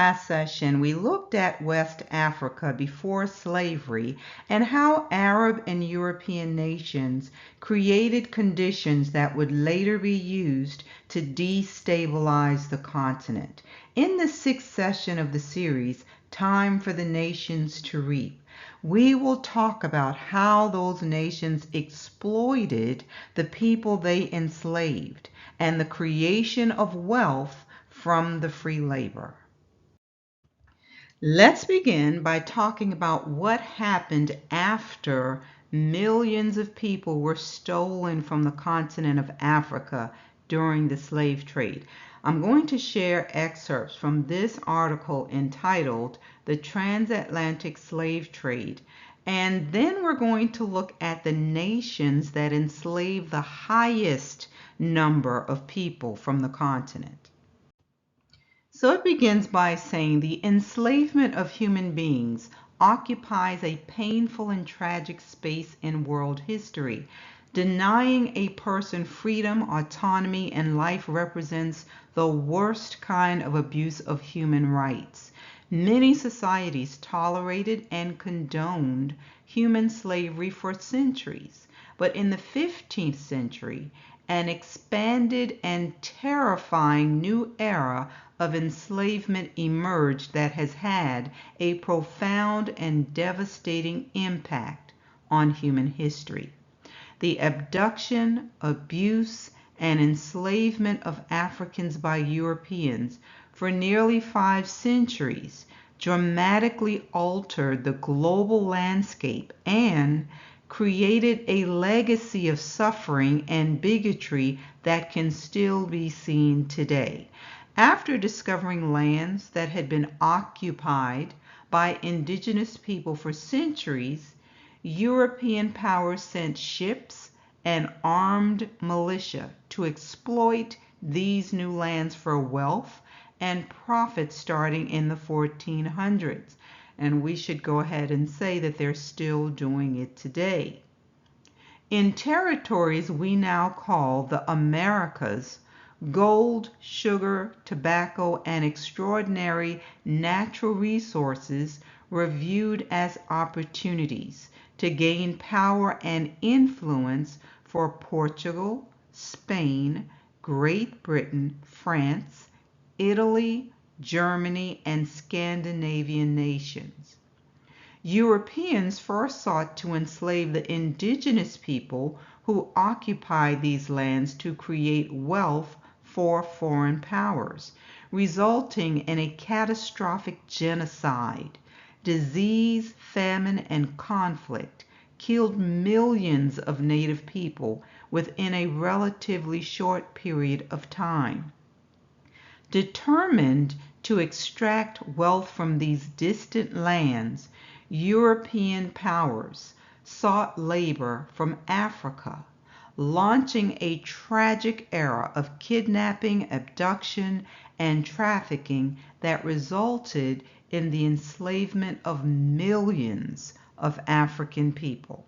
last session, we looked at West Africa before slavery and how Arab and European nations created conditions that would later be used to destabilize the continent. In the sixth session of the series, Time for the Nations to Reap, we will talk about how those nations exploited the people they enslaved and the creation of wealth from the free labor. Let's begin by talking about what happened after millions of people were stolen from the continent of Africa during the slave trade. I'm going to share excerpts from this article entitled "The Transatlantic Slave Trade," and then we're going to look at the nations that enslaved the highest number of people from the continent. So it begins by saying the enslavement of human beings occupies a painful and tragic space in world history. Denying a person freedom, autonomy, and life represents the worst kind of abuse of human rights. Many societies tolerated and condoned human slavery for centuries, but in the 15th century, an expanded and terrifying new era of enslavement emerged that has had a profound and devastating impact on human history. The abduction, abuse, and enslavement of Africans by Europeans for nearly 5 centuries dramatically altered the global landscape and created a legacy of suffering and bigotry that can still be seen today. After discovering lands that had been occupied by indigenous people for centuries, European powers sent ships and armed militia to exploit these new lands for wealth and profit starting in the 1400s. And we should go ahead and say that they're still doing it today. In territories we now call the Americas, gold, sugar, tobacco, and extraordinary natural resources were viewed as opportunities to gain power and influence for Portugal, Spain, Great Britain, France, Italy, Germany, and Scandinavian nations. Europeans first sought to enslave the indigenous people who occupied these lands to create wealth for foreign powers, resulting in a catastrophic genocide. Disease, famine, and conflict killed millions of native people within a relatively short period of time. Determined to extract wealth from these distant lands, European powers sought labor from Africa, launching a tragic era of kidnapping, abduction, and trafficking that resulted in the enslavement of millions of African people.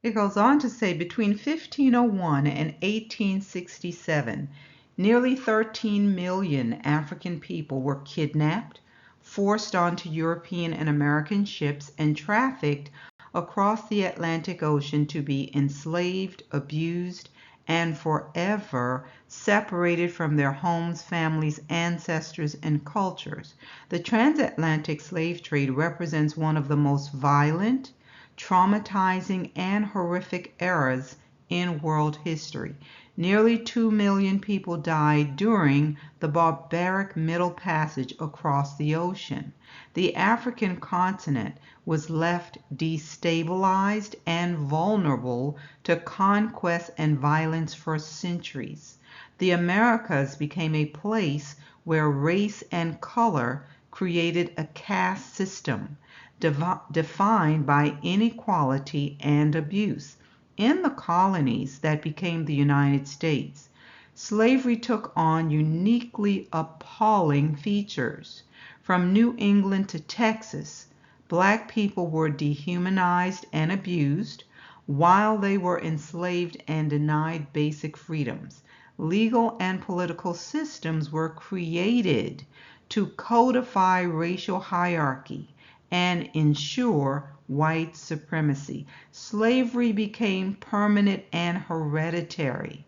It goes on to say between 1501 and 1867, nearly 13 million African people were kidnapped, forced onto European and American ships, and trafficked across the Atlantic Ocean to be enslaved, abused, and forever separated from their homes, families, ancestors, and cultures. The transatlantic slave trade represents one of the most violent, traumatizing, and horrific eras in world history. Nearly 2 million people died during the barbaric Middle Passage across the ocean. The African continent was left destabilized and vulnerable to conquest and violence for centuries. The Americas became a place where race and color created a caste system defined by inequality and abuse. In the colonies that became the United States, slavery took on uniquely appalling features. From New England to Texas, black people were dehumanized and abused while they were enslaved and denied basic freedoms. Legal and political systems were created to codify racial hierarchy and ensure white supremacy. Slavery became permanent and hereditary,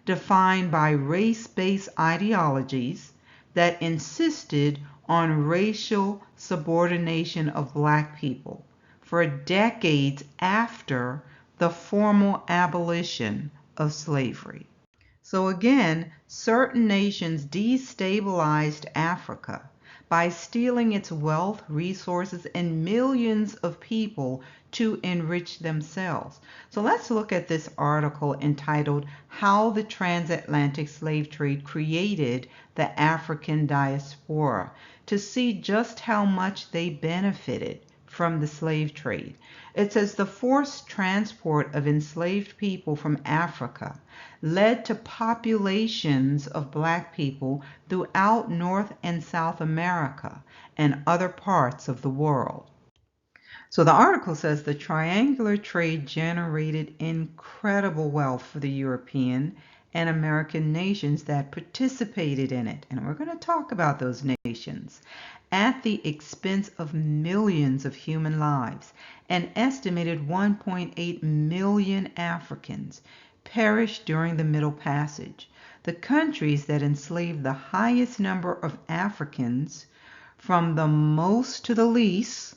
defined by race-based ideologies that insisted on racial subordination of black people for decades after the formal abolition of slavery. So again, certain nations destabilized Africa by stealing its wealth, resources, and millions of people to enrich themselves. So let's look at this article entitled How the Transatlantic Slave Trade Created the African Diaspora to see just how much they benefited from the slave trade. It says the forced transport of enslaved people from Africa led to populations of black people throughout North and South America and other parts of the world. So the article says the triangular trade generated incredible wealth for the European and American nations that participated in it. And we're going to talk about those nations at the expense of millions of human lives. An estimated 1.8 million Africans perished during the Middle Passage. The countries that enslaved the highest number of Africans, from the most to the least,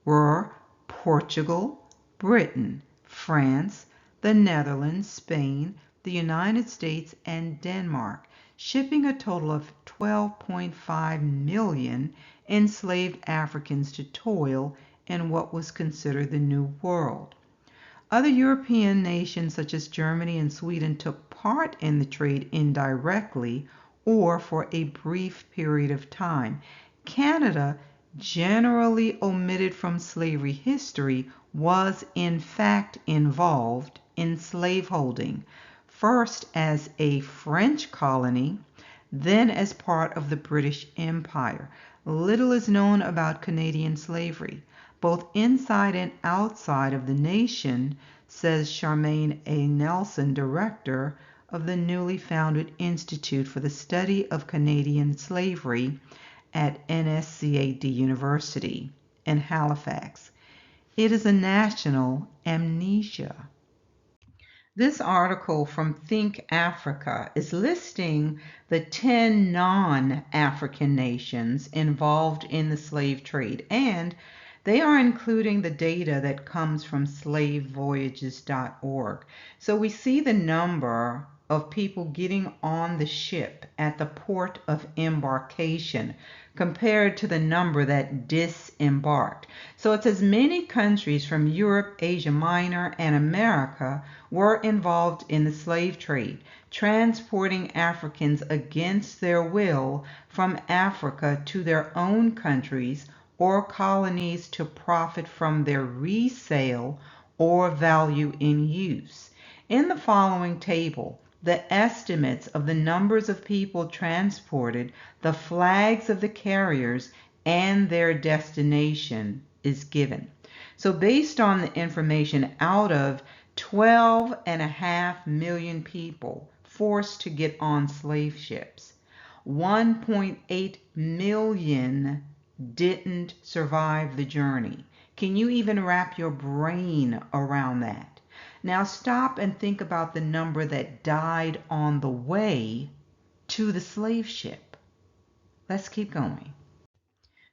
were Portugal, Britain, France, the Netherlands, Spain, the United States, and Denmark, shipping a total of 12.5 million enslaved Africans to toil in what was considered the New World. Other European nations such as Germany and Sweden took part in the trade indirectly or for a brief period of time. Canada, generally omitted from slavery history, was in fact involved in slaveholding, first as a French colony, then as part of the British Empire. Little is known about Canadian slavery, both inside and outside of the nation, says Charmaine A. Nelson, director of the newly founded Institute for the Study of Canadian Slavery at NSCAD University in Halifax. It is a national amnesia. This article from Think Africa is listing the 10 non-African nations involved in the slave trade, and they are including the data that comes from slavevoyages.org. So we see the number of people getting on the ship at the port of embarkation compared to the number that disembarked. So it says many countries from Europe, Asia Minor, and America were involved in the slave trade, transporting Africans against their will from Africa to their own countries or colonies to profit from their resale or value in use. In the following table, the estimates of the numbers of people transported, the flags of the carriers, and their destination is given. So based on the information, out of 12.5 million people forced to get on slave ships, 1.8 million didn't survive the journey. Can you even wrap your brain around that? Now stop and think about the number that died on the way to the slave ship. Let's keep going.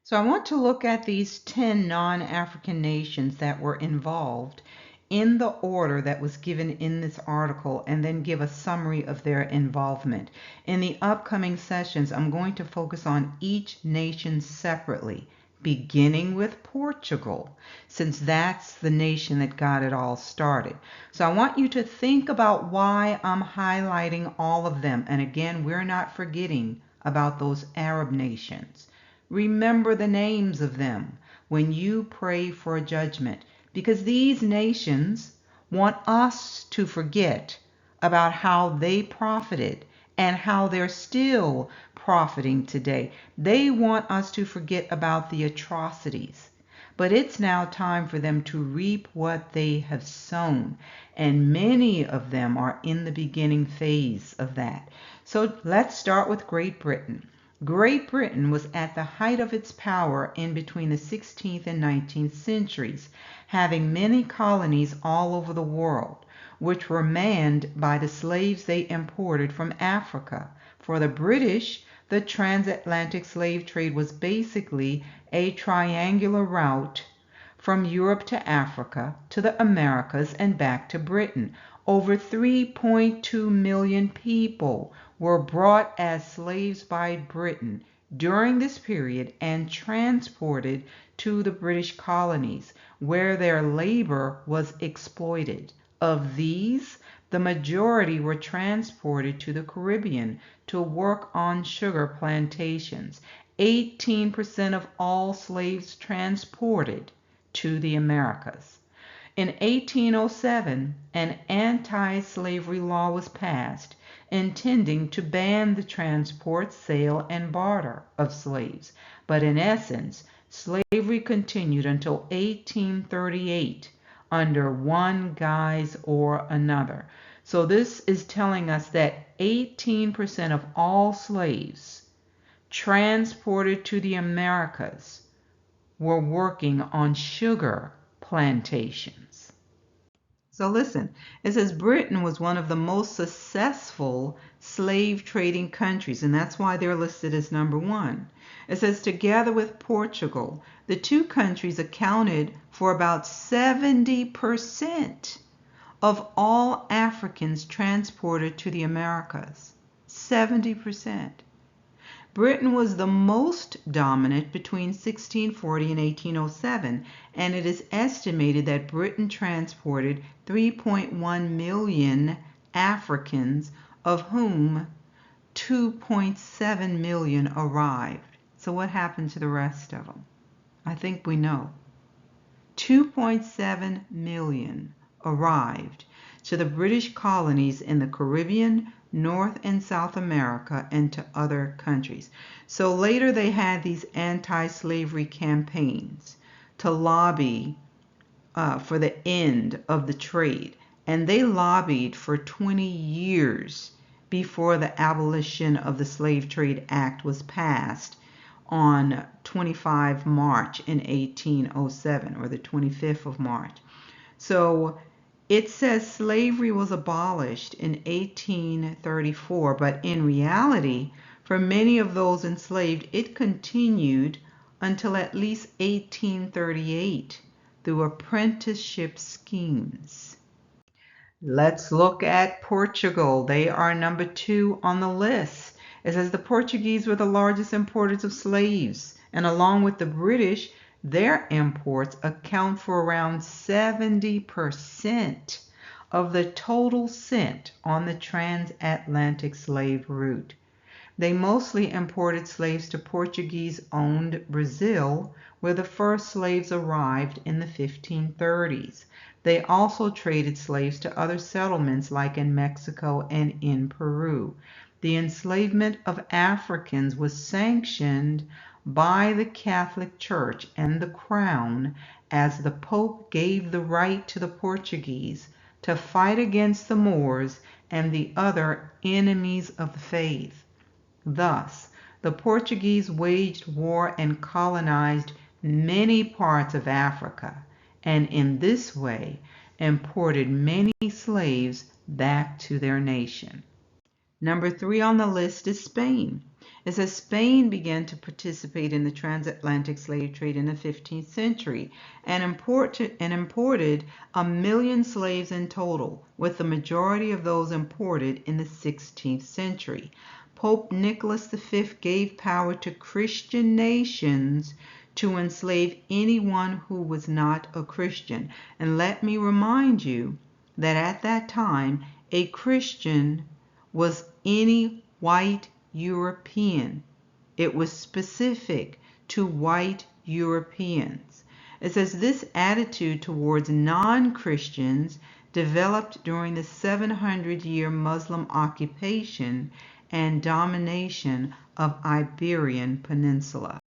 So I want to look at these 10 non-African nations that were involved in the order that was given in this article and then give a summary of their involvement. In the upcoming sessions, I'm going to focus on each nation separately, beginning with Portugal, since that's the nation that got it all started. So I want you to think about why I'm highlighting all of them. And again, we're not forgetting about those Arab nations. Remember the names of them when you pray for judgment, because these nations want us to forget about how they profited and how they're still profiting today. They want us to forget about the atrocities. But it's now time for them to reap what they have sown. And many of them are in the beginning phase of that. So let's start with Great Britain. Great Britain was at the height of its power in between the 16th and 19th centuries, having many colonies all over the world, which were manned by the slaves they imported from Africa. For the British, the transatlantic slave trade was basically a triangular route from Europe to Africa, to the Americas, and back to Britain. Over 3.2 million people were brought as slaves by Britain during this period and transported to the British colonies, where their labor was exploited. Of these, the majority were transported to the Caribbean to work on sugar plantations. 18% of all slaves transported to the Americas. In 1807, an anti-slavery law was passed intending to ban the transport, sale, and barter of slaves. But in essence, slavery continued until 1838 under one guise or another. So this is telling us that 18% of all slaves transported to the Americas were working on sugar plantations. So listen, it says Britain was one of the most successful slave trading countries, and that's why they're listed as number one. It says together with Portugal, the two countries accounted for about 70% of all Africans transported to the Americas. 70%. Britain was the most dominant between 1640 and 1807, and it is estimated that Britain transported 3.1 million Africans, of whom 2.7 million arrived. So what happened to the rest of them? I think we know. 2.7 million arrived to the British colonies in the Caribbean, North and South America, and to other countries. So later they had these anti-slavery campaigns to lobby for the end of the trade. And they lobbied for 20 years before the Abolition of the Slave Trade Act was passed on 25 March in 1807, or the 25th of March. So it says slavery was abolished in 1834, but in reality, for many of those enslaved, it continued until at least 1838 through apprenticeship schemes. Let's look at Portugal. They are number 2 on the list. It says the Portuguese were the largest importers of slaves, and along with the British, their imports account for around 70% of the total sent on the transatlantic slave route. They mostly imported slaves to Portuguese-owned Brazil, where the first slaves arrived in the 1530s. They also traded slaves to other settlements like in Mexico and in Peru. The enslavement of Africans was sanctioned by the Catholic Church and the Crown, as the Pope gave the right to the Portuguese to fight against the Moors and the other enemies of the faith. Thus, the Portuguese waged war and colonized many parts of Africa, and in this way imported many slaves back to their nation. Number 3 on the list is Spain. It says Spain began to participate in the transatlantic slave trade in the 15th century and imported 1 million slaves in total, with the majority of those imported in the 16th century. Pope Nicholas V gave power to Christian nations to enslave anyone who was not a Christian. And let me remind you that at that time, a Christian was any white European. It was specific to white Europeans. It says this attitude towards non-Christians developed during the 700-year Muslim occupation and domination of Iberian Peninsula.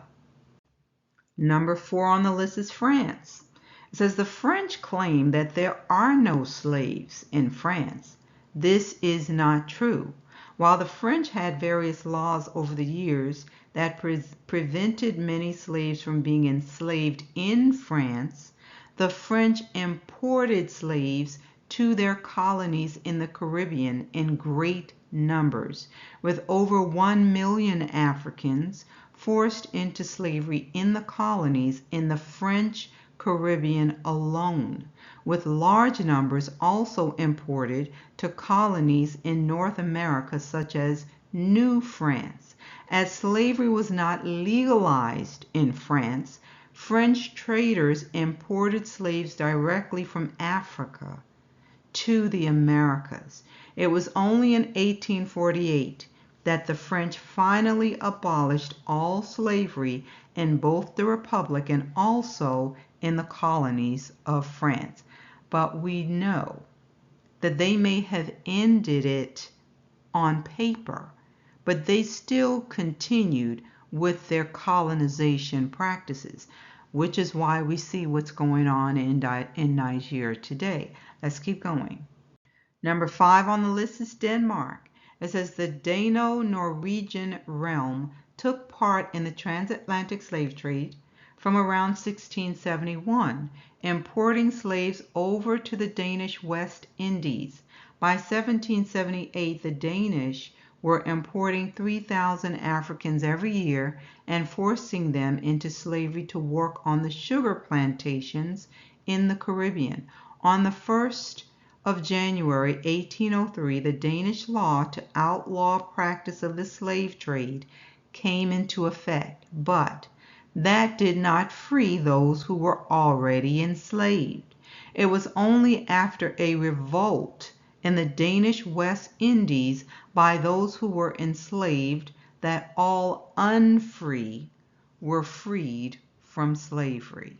Number 4 on the list is France. It says the French claim that there are no slaves in France. This is not true. While the French had various laws over the years, that prevented many slaves from being enslaved in France, the French imported slaves to their colonies in the Caribbean in great numbers, with over 1 million Africans forced into slavery in the colonies in the French Caribbean alone, with large numbers also imported to colonies in North America such as New France. As slavery was not legalized in France, French traders imported slaves directly from Africa to the Americas. It was only in 1848 that the French finally abolished all slavery in both the Republic and also in the colonies of France. But we know that they may have ended it on paper, but they still continued with their colonization practices, which is why we see what's going on in Niger today. Let's keep going. Number 5 on the list is Denmark. It says the Dano-Norwegian realm took part in the transatlantic slave trade from around 1671, importing slaves over to the Danish West Indies. By 1778, the Danish were importing 3,000 Africans every year and forcing them into slavery to work on the sugar plantations in the Caribbean. On the 1st of January 1803, the Danish law to outlaw practice of the slave trade came into effect, but that did not free those who were already enslaved. It was only after a revolt in the Danish West Indies by those who were enslaved that all unfree were freed from slavery.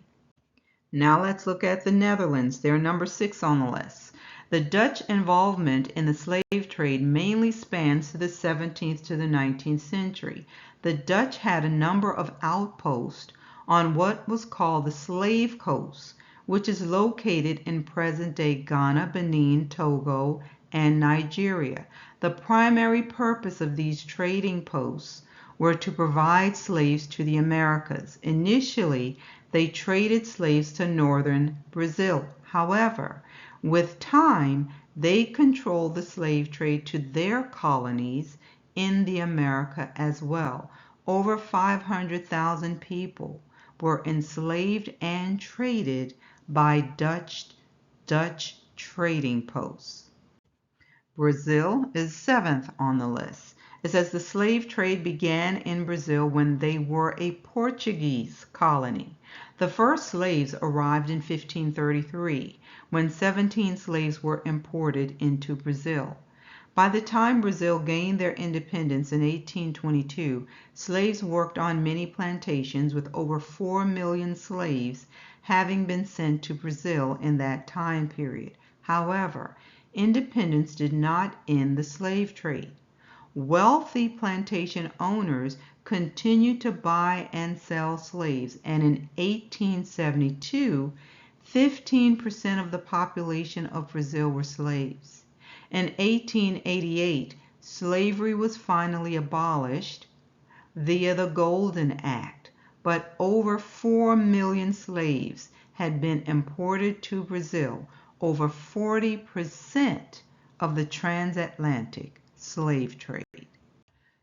Now let's look at the Netherlands. They're number 6 on the list. The Dutch involvement in the slave trade mainly spans to the 17th to the 19th century. The Dutch had a number of outposts on what was called the Slave Coast, which is located in present-day Ghana, Benin, Togo, and Nigeria. The primary purpose of these trading posts were to provide slaves to the Americas. Initially, they traded slaves to northern Brazil. However, with time, they controlled the slave trade to their colonies in the America as well. Over 500,000 people were enslaved and traded by Dutch trading posts. Brazil is 7th on the list. It says the slave trade began in Brazil when they were a Portuguese colony. The first slaves arrived in 1533, when 17 slaves were imported into Brazil. By the time Brazil gained their independence in 1822, slaves worked on many plantations, with over 4 million slaves having been sent to Brazil in that time period. However, independence did not end the slave trade. Wealthy plantation owners continued to buy and sell slaves, and in 1872, 15% of the population of Brazil were slaves. In 1888, slavery was finally abolished via the Golden Act, but over 4 million slaves had been imported to Brazil, over 40% of the transatlantic slave trade.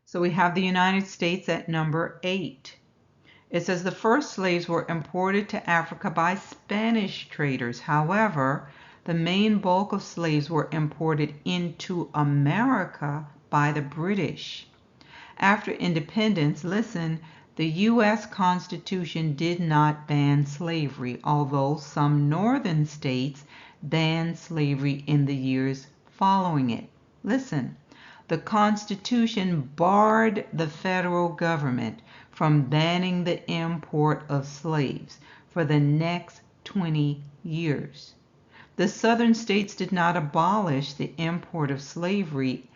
So we have the United States at number 8. It says the first slaves were imported to Africa by Spanish traders. However, the main bulk of slaves were imported into America by the British. After independence, listen, the U.S. Constitution did not ban slavery, although some northern states banned slavery in the years following it. Listen, the Constitution barred the federal government from banning the import of slaves for the next 20 years. The southern states did not abolish the import of slavery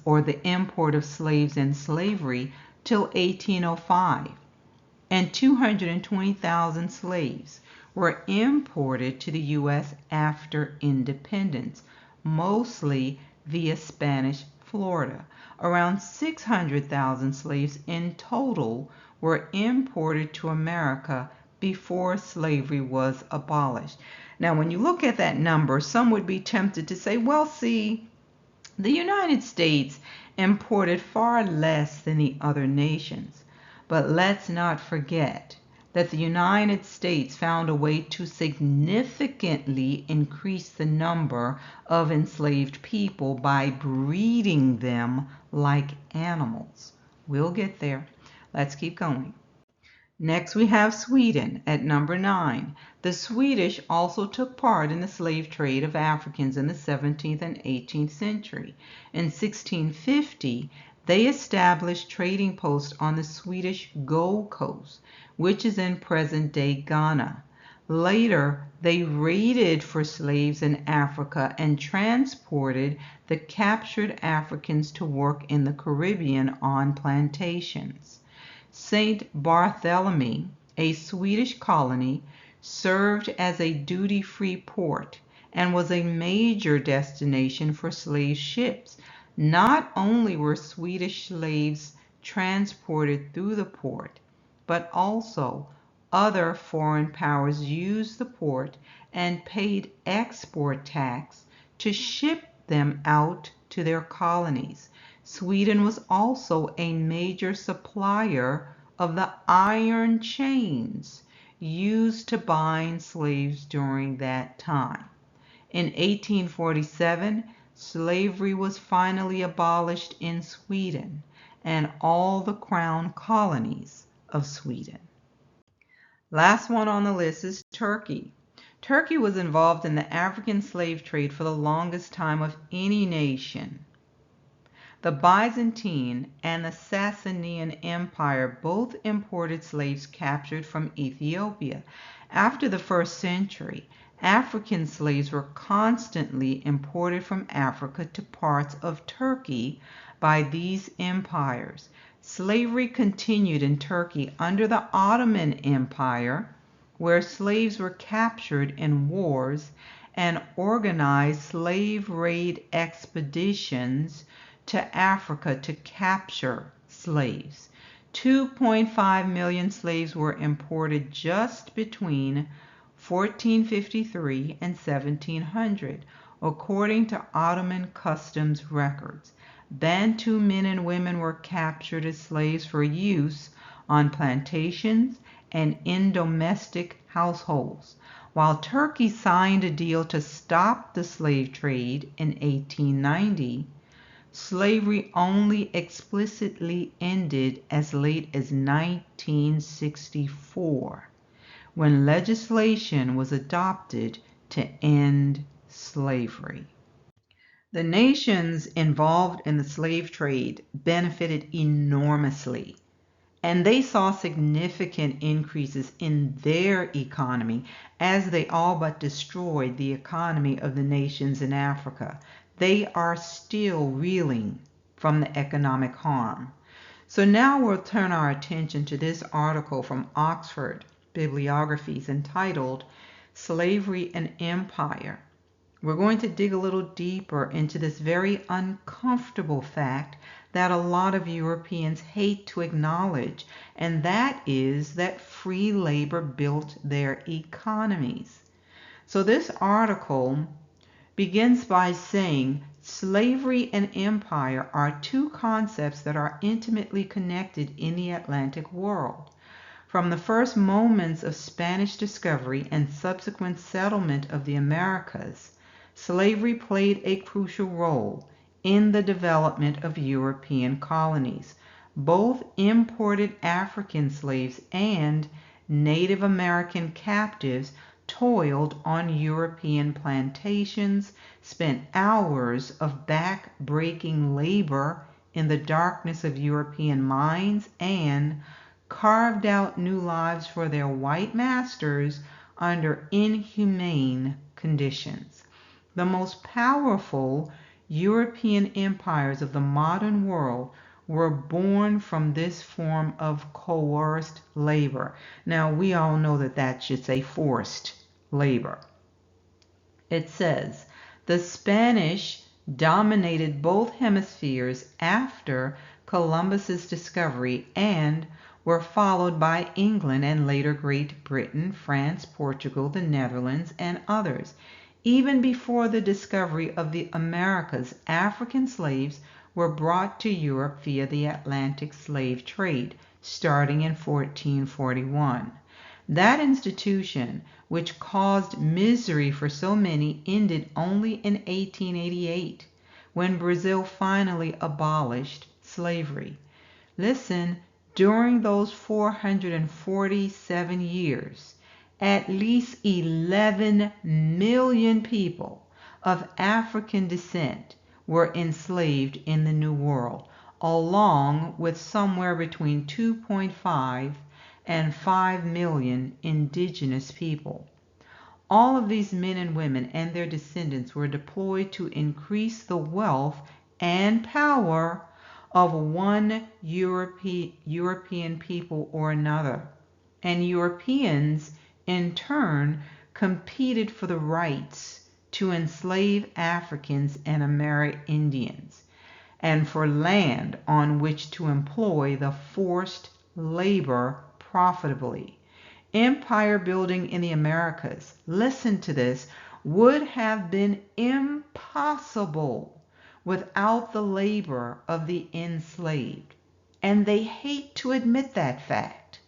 or the import of slaves and slavery till 1805, and 220,000 slaves were imported to the U.S. after independence, mostly via Spanish Florida. Around 600,000 slaves in total were imported to America before slavery was abolished. Now, when you look at that number, some would be tempted to say, well, see, the United States imported far less than the other nations. But let's not forget that the United States found a way to significantly increase the number of enslaved people by breeding them like animals. We'll get there. Let's keep going. Next, we have Sweden at number 9. The Swedish also took part in the slave trade of Africans in the 17th and 18th century. In 1650, they established trading posts on the Swedish Gold Coast, which is in present-day Ghana. Later, they raided for slaves in Africa and transported the captured Africans to work in the Caribbean on plantations. St. Barthélemy, a Swedish colony, served as a duty-free port and was a major destination for slave ships. Not only were Swedish slaves transported through the port, but also other foreign powers used the port and paid export tax to ship them out to their colonies. Sweden was also a major supplier of the iron chains used to bind slaves during that time. In 1847, slavery was finally abolished in Sweden and all the crown colonies of Sweden. Last one on the list is Turkey. Turkey was involved in the African slave trade for the longest time of any nation. The Byzantine and the Sasanian Empire both imported slaves captured from Ethiopia. After the 1st century, African slaves were constantly imported from Africa to parts of Turkey by these empires. Slavery continued in Turkey under the Ottoman Empire, where slaves were captured in wars and organized slave raid expeditions to Africa to capture slaves. 2.5 million slaves were imported just between 1453 and 1700, according to Ottoman customs records. Bantu men and women were captured as slaves for use on plantations and in domestic households. While Turkey signed a deal to stop the slave trade in 1890, slavery only explicitly ended as late as 1964, when legislation was adopted to end slavery. The nations involved in the slave trade benefited enormously, and they saw significant increases in their economy as they all but destroyed the economy of the nations in Africa. They are still reeling from the economic harm. So now we'll turn our attention to this article from Oxford Bibliographies entitled Slavery and Empire. We're going to dig a little deeper into this very uncomfortable fact that a lot of Europeans hate to acknowledge, and that is that free labor built their economies. So this article begins by saying slavery and empire are two concepts that are intimately connected in the Atlantic world. From the first moments of Spanish discovery and subsequent settlement of the Americas, slavery played a crucial role in the development of European colonies. Both imported African slaves and Native American captives toiled on European plantations, spent hours of back-breaking labor in the darkness of European mines, and carved out new lives for their white masters under inhumane conditions. The most powerful European empires of the modern world were born from this form of coerced labor. Now, we all know that that should say forced labor. It says, the Spanish dominated both hemispheres after Columbus's discovery and were followed by England and later Great Britain, France, Portugal, the Netherlands, and others. Even before the discovery of the Americas, African slaves were brought to Europe via the Atlantic slave trade, starting in 1441. That institution, which caused misery for so many, ended only in 1888, when Brazil finally abolished slavery. Listen, during those 447 years, at least 11 million people of African descent were enslaved in the New World, along with somewhere between 2.5 and 5 million indigenous people. All of these men and women and their descendants were deployed to increase the wealth and power of one European people or another. And Europeans, in turn, competed for the rights to enslave Africans and Amerindians, and for land on which to employ the forced labor profitably. Empire building in the Americas, listen to this, would have been impossible without the labor of the enslaved. And they hate to admit that fact.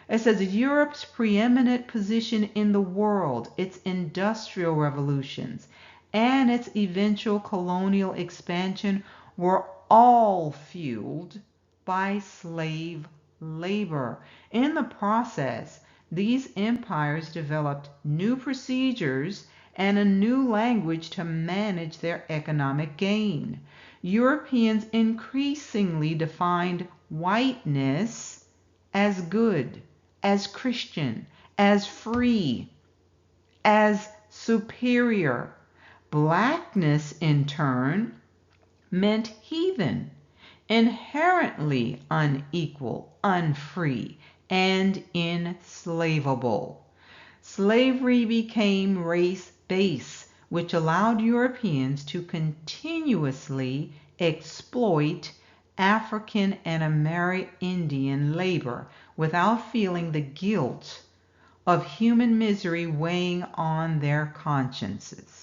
It says Europe's preeminent position in the world, its industrial revolutions, and its eventual colonial expansion were all fueled by slave labor. In the process, these empires developed new procedures and a new language to manage their economic gain. Europeans increasingly defined whiteness as good, as Christian, as free, as superior. Blackness, in turn, meant heathen, inherently unequal, unfree, and enslavable. Slavery became race-based, which allowed Europeans to continuously exploit African and Amerindian labor without feeling the guilt of human misery weighing on their consciences.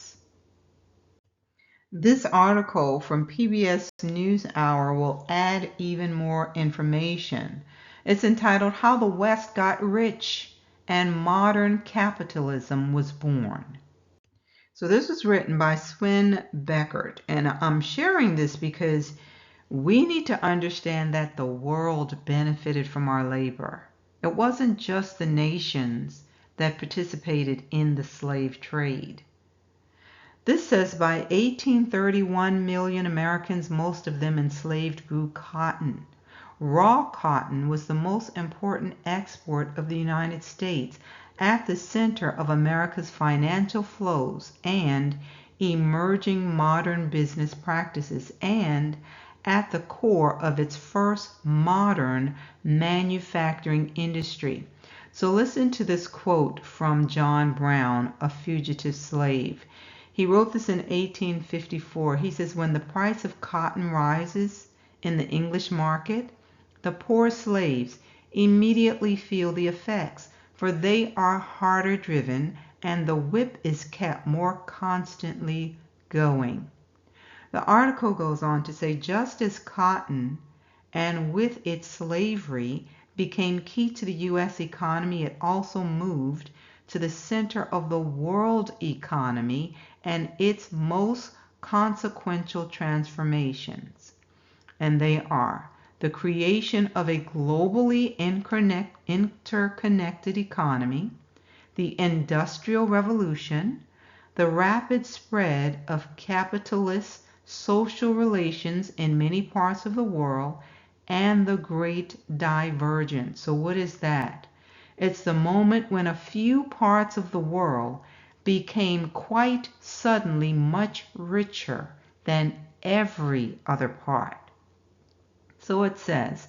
This article from PBS NewsHour will add even more information. It's entitled How the West Got Rich and Modern Capitalism Was Born. So this was written by Sven Beckert, and I'm sharing this because we need to understand that the world benefited from our labor. It wasn't just the nations that participated in the slave trade. This says by 1831, million Americans, most of them enslaved, grew cotton. Raw cotton was the most important export of the United States, at the center of America's financial flows and emerging modern business practices, and at the core of its first modern manufacturing industry. So listen to this quote from John Brown, a fugitive slave. He wrote this in 1854. He says, when the price of cotton rises in the English market, the poor slaves immediately feel the effects, for they are harder driven and the whip is kept more constantly going. The article goes on to say, just as cotton and with its slavery became key to the U.S. economy, it also moved to the center of the world economy and its most consequential transformations. And they are the creation of a globally interconnected economy, the Industrial Revolution, the rapid spread of capitalist social relations in many parts of the world, and the Great Divergence. So what is that? It's the moment when a few parts of the world became quite suddenly much richer than every other part. So it says,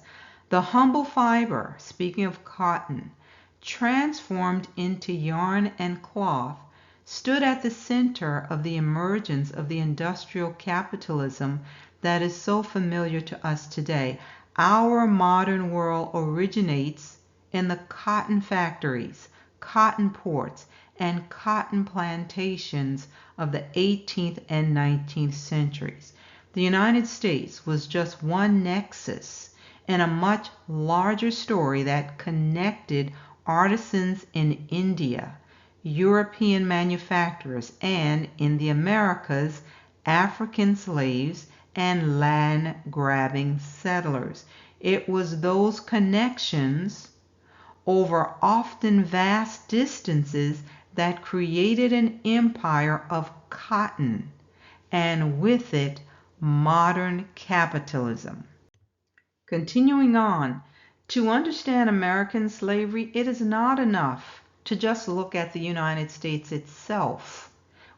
the humble fiber, speaking of cotton, transformed into yarn and cloth, stood at the center of the emergence of the industrial capitalism that is so familiar to us today. Our modern world originates in the cotton factories, cotton ports, and cotton plantations of the 18th and 19th centuries. The United States was just one nexus in a much larger story that connected artisans in India, European manufacturers, and in the Americas, African slaves and land-grabbing settlers. It was those connections over often vast distances that created an empire of cotton, and with it, modern capitalism. Continuing on, to understand American slavery, it is not enough to just look at the United States itself.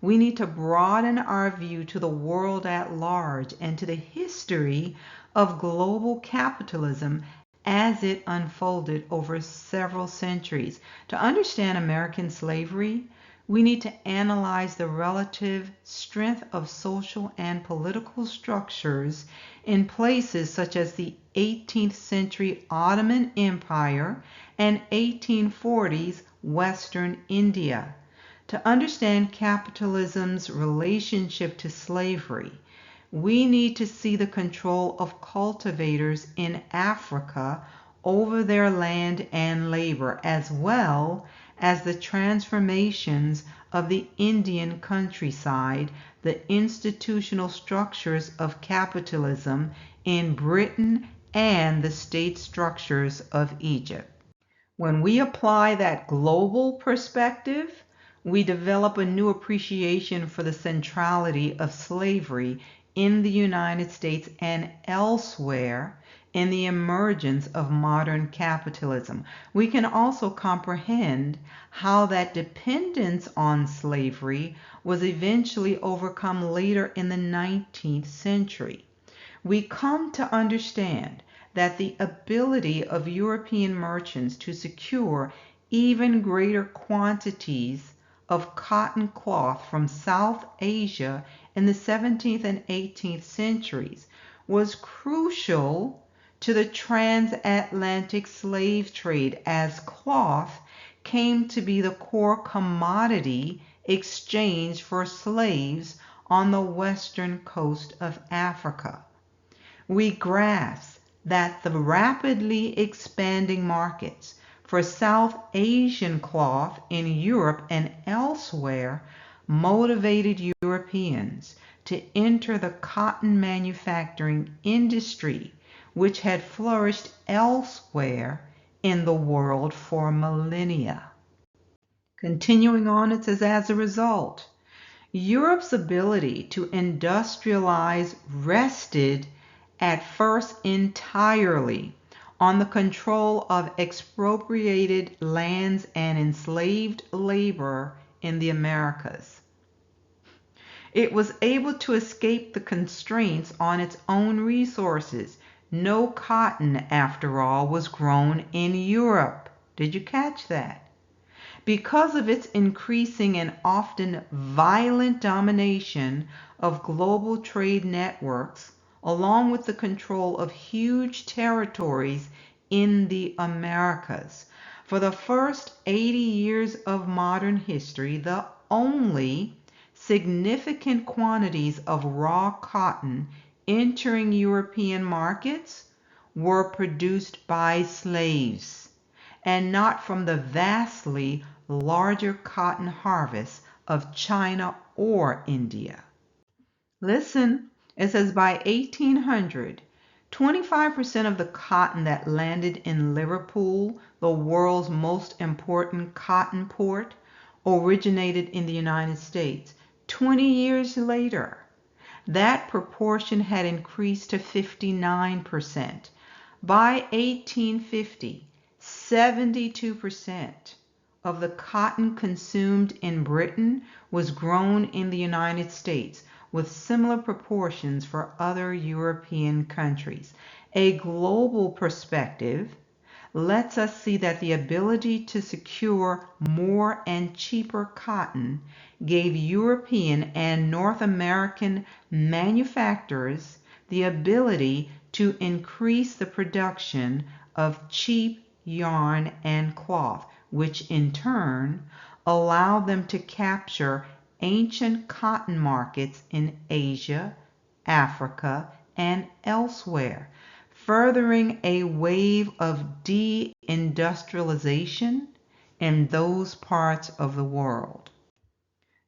We need to broaden our view to the world at large and to the history of global capitalism as it unfolded over several centuries. To understand American slavery, we need to analyze the relative strength of social and political structures in places such as the 18th century Ottoman Empire and 1840s Western India. To understand capitalism's relationship to slavery, we need to see the control of cultivators in Africa over their land and labor, as well as the transformations of the Indian countryside, the institutional structures of capitalism in Britain, and the state structures of Egypt. When we apply that global perspective, we develop a new appreciation for the centrality of slavery in the United States and elsewhere in the emergence of modern capitalism. We can also comprehend how that dependence on slavery was eventually overcome later in the 19th century. We come to understand that the ability of European merchants to secure even greater quantities of cotton cloth from South Asia in the 17th and 18th centuries was crucial to the transatlantic slave trade, as cloth came to be the core commodity exchanged for slaves on the western coast of Africa. We grasp that the rapidly expanding markets for South Asian cloth in Europe and elsewhere motivated Europeans to enter the cotton manufacturing industry, which had flourished elsewhere in the world for millennia. Continuing on, it says, as a result, Europe's ability to industrialize rested at first entirely on the control of expropriated lands and enslaved labor in the Americas. It was able to escape the constraints on its own resources. No cotton, after all, was grown in Europe. Did you catch that? Because of its increasing and often violent domination of global trade networks, along with the control of huge territories in the Americas. For the first 80 years of modern history, the only significant quantities of raw cotton entering European markets were produced by slaves, and not from the vastly larger cotton harvests of China or India. Listen. It says by 1800, 25% of the cotton that landed in Liverpool, the world's most important cotton port, originated in the United States. 20 years later, that proportion had increased to 59%. By 1850, 72% of the cotton consumed in Britain was grown in the United States, with similar proportions for other European countries. A global perspective, lets us see that the ability to secure more and cheaper cotton gave European and North American manufacturers the ability to increase the production of cheap yarn and cloth, which in turn allowed them to capture ancient cotton markets in Asia, Africa, and elsewhere, furthering a wave of deindustrialization in those parts of the world.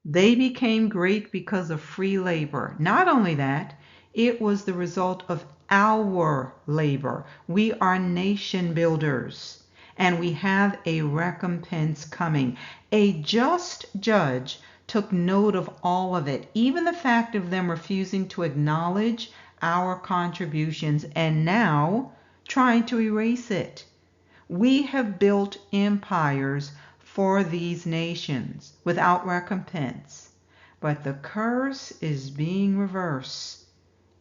They became great because of free labor. Not only that, it was the result of our labor. We are nation builders, and we have a recompense coming. A just judge took note of all of it, even the fact of them refusing to acknowledge our contributions and now trying to erase it. We have built empires for these nations without recompense, but the curse is being reversed,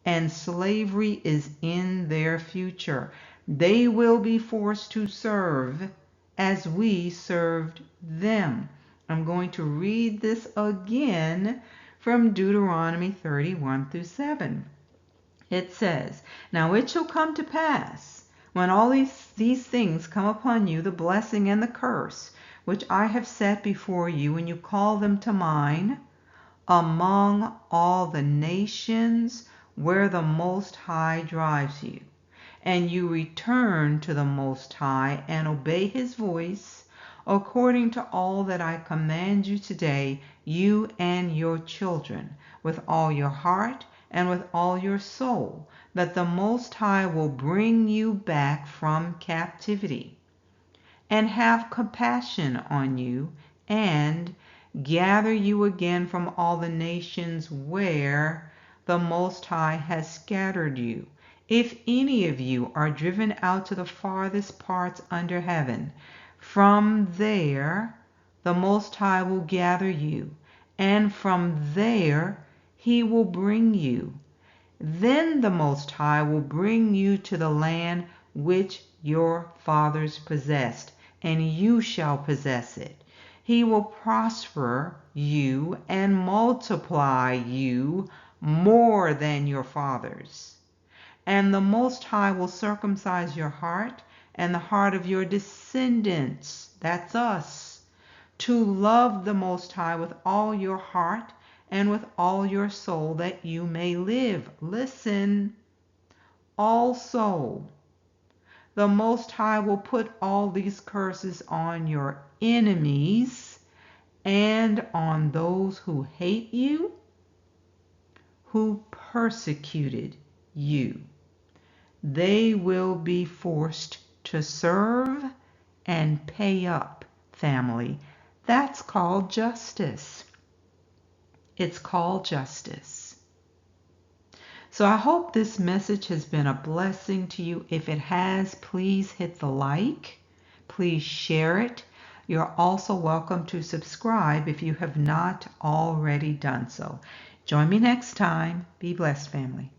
and slavery is in their future. They will be forced to serve as we served them. I'm going to read this again from Deuteronomy 31 through 7. It says, "Now it shall come to pass, when all these things come upon you, the blessing and the curse, which I have set before you, and you call them to mind, among all the nations where the Most High drives you, and you return to the Most High and obey his voice, according to all that I command you today, you and your children, with all your heart and with all your soul, that the Most High will bring you back from captivity, and have compassion on you, and gather you again from all the nations where the Most High has scattered you. If any of you are driven out to the farthest parts under heaven, from there the Most High will gather you, and from there he will bring you. Then the Most High will bring you to the land which your fathers possessed, and you shall possess it. He will prosper you and multiply you more than your fathers. And the Most High will circumcise your heart and the heart of your descendants," that's us, "to love the Most High with all your heart and with all your soul, that you may live." Listen, also, the Most High will put all these curses on your enemies and on those who hate you, who persecuted you. They will be forced to serve and pay up, family. That's called justice. It's called justice. So I hope this message has been a blessing to you. If it has, please hit the like. Please share it. You're also welcome to subscribe if you have not already done so. Join me next time. Be blessed, family.